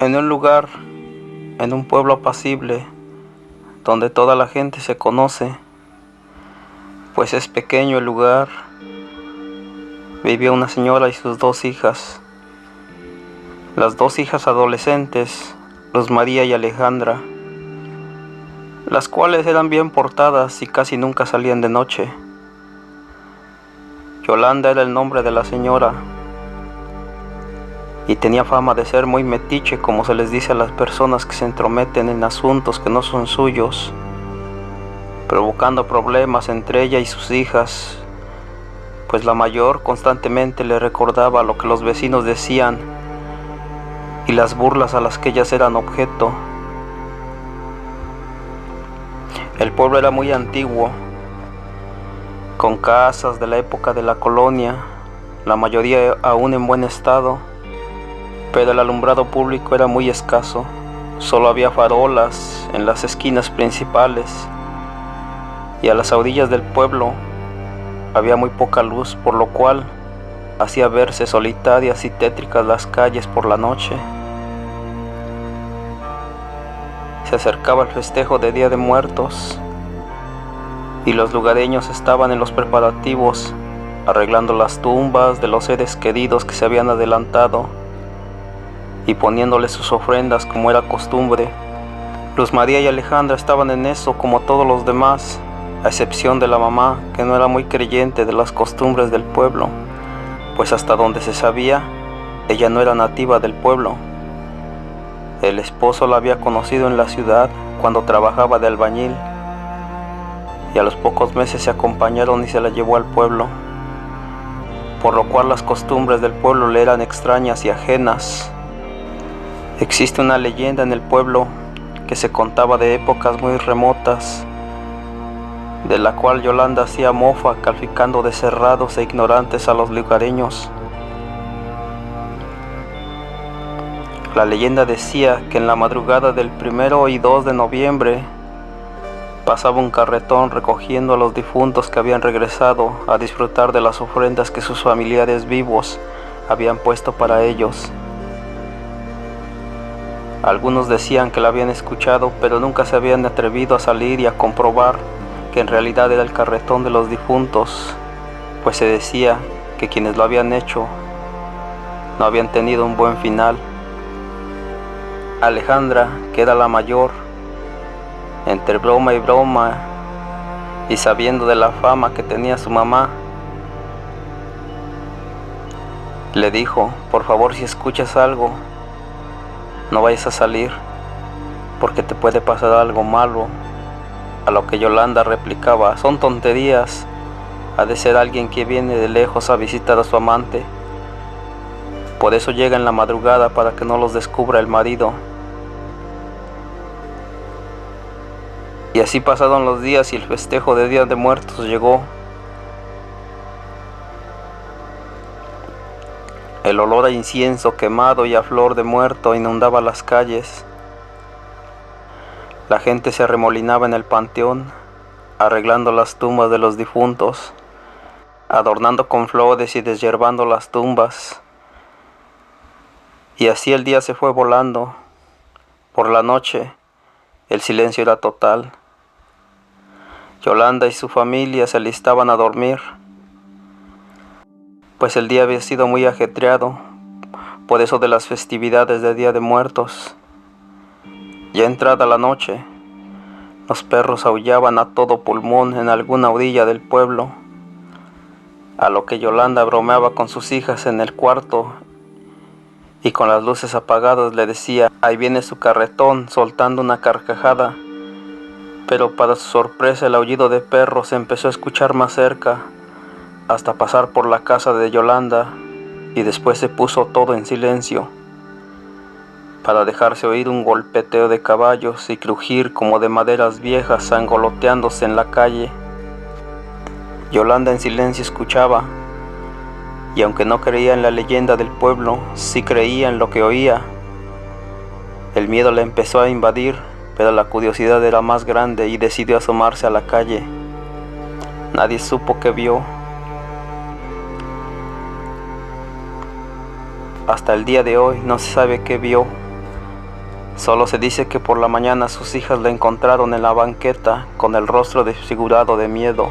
en un lugar, en un pueblo apacible, donde toda la gente se conoce, pues es pequeño el lugar, vivía una señora y sus dos hijas. Las dos hijas adolescentes, Luz María y Alejandra, las cuales eran bien portadas y casi nunca salían de noche. Yolanda era el nombre de la señora y tenía fama de ser muy metiche, como se les dice a las personas que se entrometen en asuntos que no son suyos, provocando problemas entre ella y sus hijas, pues la mayor constantemente le recordaba lo que los vecinos decían y las burlas a las que ellas eran objeto. El pueblo era muy antiguo, con casas de la época de la colonia, la mayoría aún en buen estado, pero el alumbrado público era muy escaso. Solo había farolas en las esquinas principales y a las orillas del pueblo había muy poca luz, por lo cual hacía verse solitarias y tétricas las calles por la noche. Se acercaba el festejo de Día de Muertos y los lugareños estaban en los preparativos, arreglando las tumbas de los seres queridos que se habían adelantado y poniéndoles sus ofrendas como era costumbre. Luz María y Alejandra estaban en eso como todos los demás, a excepción de la mamá, que no era muy creyente de las costumbres del pueblo, pues hasta donde se sabía, ella no era nativa del pueblo. El esposo la había conocido en la ciudad cuando trabajaba de albañil, y a los pocos meses se acompañaron y se la llevó al pueblo, por lo cual las costumbres del pueblo le eran extrañas y ajenas. Existe una leyenda en el pueblo que se contaba de épocas muy remotas, de la cual Yolanda hacía mofa, calificando de cerrados e ignorantes a los lugareños. La leyenda decía que en la madrugada del 1 y 2 de noviembre pasaba un carretón recogiendo a los difuntos que habían regresado a disfrutar de las ofrendas que sus familiares vivos habían puesto para ellos. Algunos decían que la habían escuchado, pero nunca se habían atrevido a salir y a comprobar que en realidad era el carretón de los difuntos, pues se decía que quienes lo habían hecho no habían tenido un buen final. Alejandra, que era la mayor, entre broma y broma y sabiendo de la fama que tenía su mamá, le dijo: por favor, si escuchas algo, no vayas a salir, porque te puede pasar algo malo. A lo que Yolanda replicaba: son tonterías, ha de ser alguien que viene de lejos a visitar a su amante, por eso llega en la madrugada para que no los descubra el marido. Y así pasaron los días y el festejo de Día de Muertos llegó. El olor a incienso quemado y a flor de muerto inundaba las calles. La gente se arremolinaba en el panteón, arreglando las tumbas de los difuntos, adornando con flores y deshiervando las tumbas. Y así el día se fue volando. Por la noche, el silencio era total. Yolanda y su familia se alistaban a dormir, pues el día había sido muy ajetreado, por eso de las festividades de Día de Muertos. Ya entrada la noche, los perros aullaban a todo pulmón en alguna orilla del pueblo, a lo que Yolanda bromeaba con sus hijas en el cuarto y con las luces apagadas le decía: ahí viene su carretón, soltando una carcajada. Pero para su sorpresa el aullido de perros se empezó a escuchar más cerca, hasta pasar por la casa de Yolanda, y después se puso todo en silencio, para dejarse oír un golpeteo de caballos y crujir como de maderas viejas sangoloteándose en la calle. Yolanda en silencio escuchaba, y aunque no creía en la leyenda del pueblo, sí creía en lo que oía. El miedo le empezó a invadir, pero la curiosidad era más grande y decidió asomarse a la calle. Nadie supo qué vio. Hasta el día de hoy no se sabe qué vio, Solo se dice que por la mañana sus hijas la encontraron en la banqueta con el rostro desfigurado de miedo.